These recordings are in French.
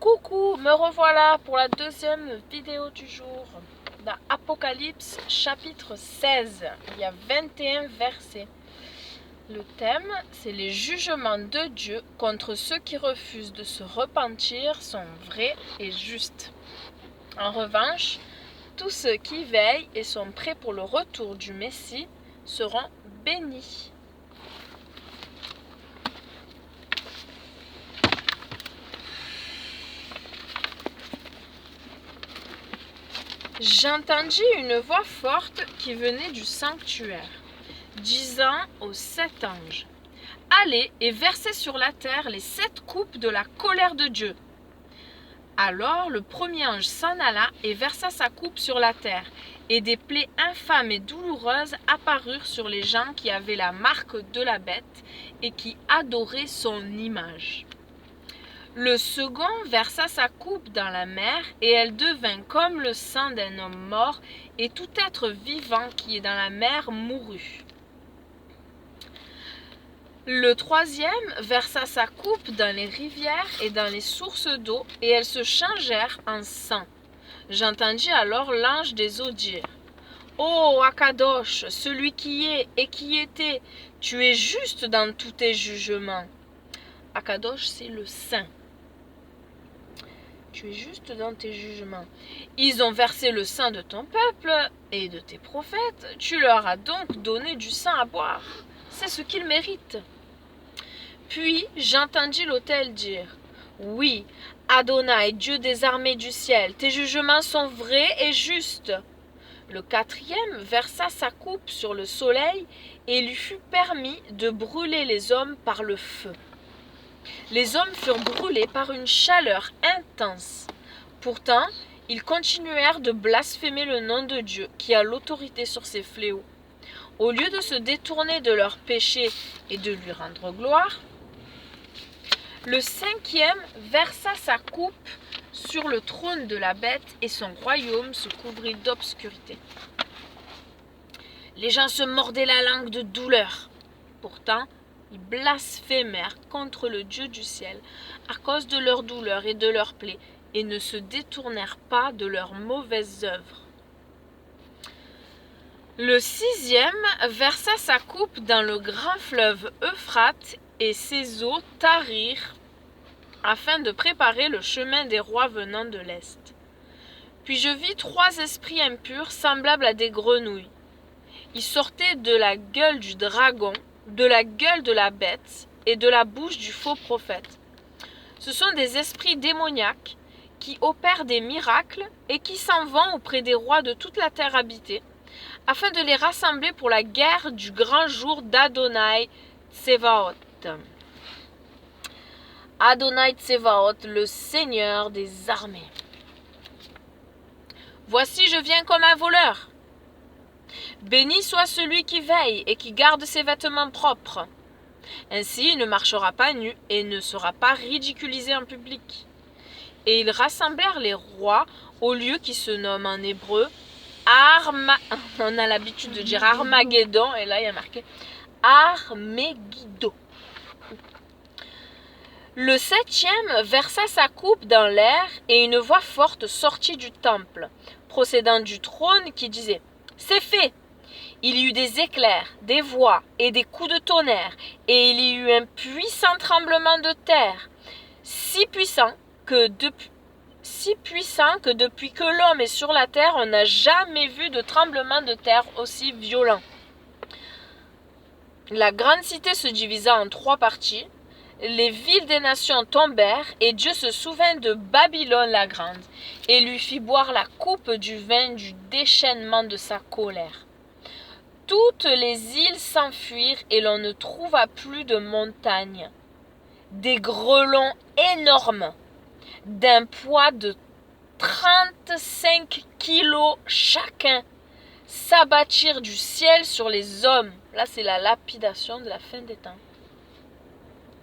Coucou, me revoilà pour la deuxième vidéo du jour dans Apocalypse chapitre 16. Il y a 21 versets. Le thème, c'est les jugements de Dieu contre ceux qui refusent de se repentir sont vrais et justes. En revanche, tous ceux qui veillent et sont prêts pour le retour du Messie seront bénis. J'entendis une voix forte qui venait du sanctuaire, disant aux 7 anges, « Allez et versez sur la terre les 7 coupes de la colère de Dieu. » Alors le premier ange s'en alla et versa sa coupe sur la terre, et des plaies infâmes et douloureuses apparurent sur les gens qui avaient la marque de la bête et qui adoraient son image. Le second versa sa coupe dans la mer, et elle devint comme le sang d'un homme mort, et tout être vivant qui est dans la mer mourut. Le troisième versa sa coupe dans les rivières et dans les sources d'eau, et elles se changèrent en sang. J'entendis alors l'ange des eaux dire, « Ô Akadosh, celui qui est et qui était, tu es juste dans tous tes jugements. » Akadosh, c'est le saint. Tu es juste dans tes jugements. Ils ont versé le sang de ton peuple et de tes prophètes. Tu leur as donc donné du sang à boire. C'est ce qu'ils méritent. Puis j'entendis l'autel dire, « Oui, Adonai, Dieu des armées du ciel, tes jugements sont vrais et justes. » Le quatrième versa sa coupe sur le soleil et il lui fut permis de brûler les hommes par le feu. Les hommes furent brûlés par une chaleur intense. Pourtant, ils continuèrent de blasphémer le nom de Dieu qui a l'autorité sur ces fléaux. Au lieu de se détourner de leurs péchés et de lui rendre gloire, le cinquième versa sa coupe sur le trône de la bête et son royaume se couvrit d'obscurité. Les gens se mordaient la langue de douleur. Pourtant, ils blasphémèrent contre le Dieu du ciel à cause de leur douleur et de leurs plaies et ne se détournèrent pas de leurs mauvaises œuvres. Le sixième versa sa coupe dans le grand fleuve Euphrate et ses eaux tarirent afin de préparer le chemin des rois venant de l'Est. Puis je vis 3 esprits impurs semblables à des grenouilles. Ils sortaient de la gueule du dragon, de la gueule de la bête et de la bouche du faux prophète. Ce sont des esprits démoniaques qui opèrent des miracles et qui s'en vont auprès des rois de toute la terre habitée, afin de les rassembler pour la guerre du grand jour d'Adonai Tsevaot. Adonai Tsevaot, le Seigneur des armées. Voici, je viens comme un voleur. Béni soit celui qui veille et qui garde ses vêtements propres. Ainsi, il ne marchera pas nu et ne sera pas ridiculisé en public. Et ils rassemblèrent les rois au lieu qui se nomme en hébreu on a l'habitude de dire Armageddon, et là il y a marqué Armegiddo. Le septième versa sa coupe dans l'air et une voix forte sortit du temple, procédant du trône qui disait « C'est fait !» Il y eut des éclairs, des voix et des coups de tonnerre, et il y eut un puissant tremblement de terre, si puissant que depuis que l'homme est sur la terre, on n'a jamais vu de tremblement de terre aussi violent. La grande cité se divisa en 3 parties, les villes des nations tombèrent, et Dieu se souvint de Babylone la grande, et lui fit boire la coupe du vin du déchaînement de sa colère. Toutes les îles s'enfuirent et l'on ne trouva plus de montagnes. Des grelons énormes, d'un poids de 35 kilos chacun, s'abattirent du ciel sur les hommes. Là, c'est la lapidation de la fin des temps.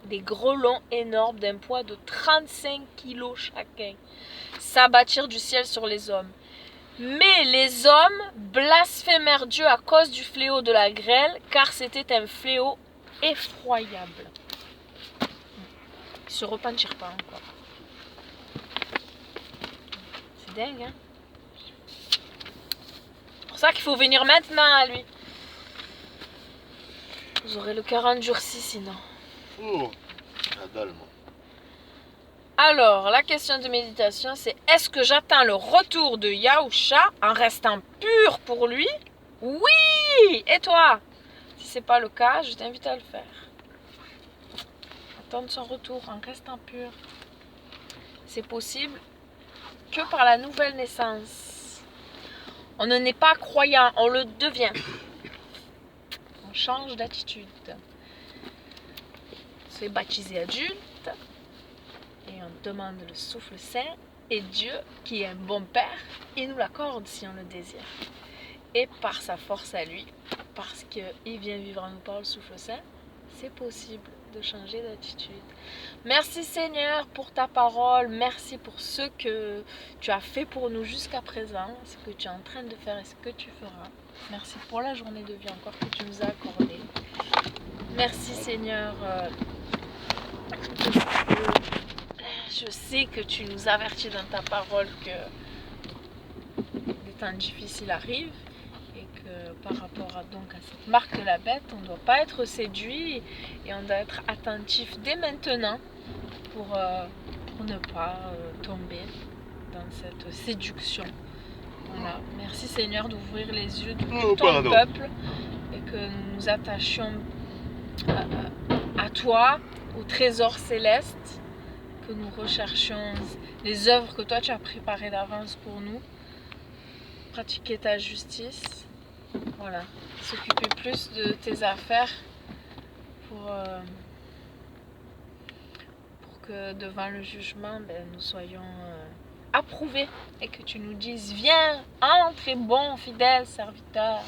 Des grelons énormes d'un poids de 35 kilos chacun s'abattirent du ciel sur les hommes. Mais les hommes blasphémèrent Dieu à cause du fléau de la grêle, car c'était un fléau effroyable. Ils ne se repentirent pas encore. dingue, hein. C'est pour ça qu'il faut venir maintenant à lui. Vous aurez le cœur endurci sinon. Oh, la dalle, moi. Alors, la question de méditation, c'est est-ce que j'attends le retour de Yahusha en restant pur pour lui? Oui! Et toi? Si c'est pas le cas, je t'invite à le faire. Attendre son retour en restant pur. C'est possible que par la nouvelle naissance. On ne n'est pas croyant, on le devient. On change d'attitude. On se fait baptiser adulte et on demande le souffle saint et Dieu, qui est un bon Père, il nous l'accorde si on le désire. Et par sa force à lui, parce qu'il vient vivre en nous par le souffle saint, c'est possible de changer d'attitude. Merci Seigneur pour ta parole, merci pour ce que tu as fait pour nous jusqu'à présent, ce que tu es en train de faire et ce que tu feras. Merci pour la journée de vie encore que tu nous as accordée. Merci Seigneur. Je sais que tu nous avertis dans ta parole que des temps difficiles arrivent. Et que par rapport à cette marque de la bête, on ne doit pas être séduit et on doit être attentif dès maintenant pour ne pas tomber dans cette séduction. Voilà. Merci Seigneur d'ouvrir les yeux de tout ton peuple et que nous nous attachions à toi, au trésor céleste, que nous recherchions les œuvres que toi tu as préparées d'avance pour nous, pratiquer ta justice. Voilà, s'occuper plus de tes affaires pour que devant le jugement, nous soyons approuvés et que tu nous dises viens, entre, bon, fidèle serviteur.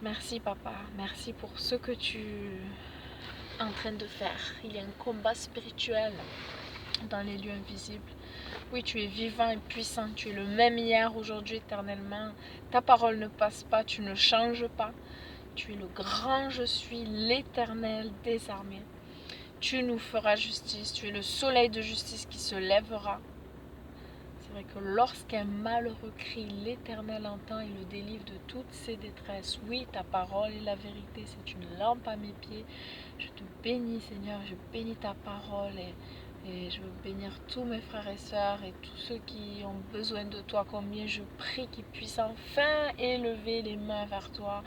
Merci papa, merci pour ce que tu es en train de faire. Il y a un combat spirituel dans les lieux invisibles. Oui, tu es vivant et puissant, tu es le même hier, aujourd'hui, éternellement. Ta parole ne passe pas, tu ne changes pas. Tu es le grand je suis, l'éternel des armées. Tu nous feras justice, tu es le soleil de justice qui se lèvera. C'est vrai que lorsqu'un malheureux crie, l'Éternel entend et le délivre de toutes ses détresses. Oui, ta parole est la vérité, c'est une lampe à mes pieds. Je te bénis Seigneur, je bénis ta parole et je veux bénir tous mes frères et sœurs et tous ceux qui ont besoin de toi. Combien je prie qu'ils puissent enfin élever les mains vers toi,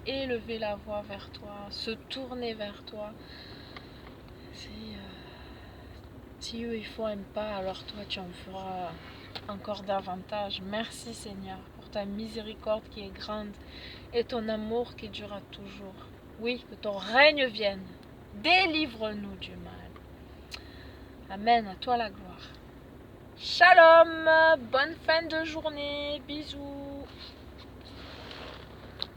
élever la voix vers toi, se tourner vers toi. Si eux ils font un pas, alors toi tu en feras encore davantage. Merci Seigneur pour ta miséricorde qui est grande et ton amour qui durera toujours. Oui, que ton règne vienne. Délivre-nous du mal. Amen, à toi la gloire. Shalom, bonne fin de journée, bisous.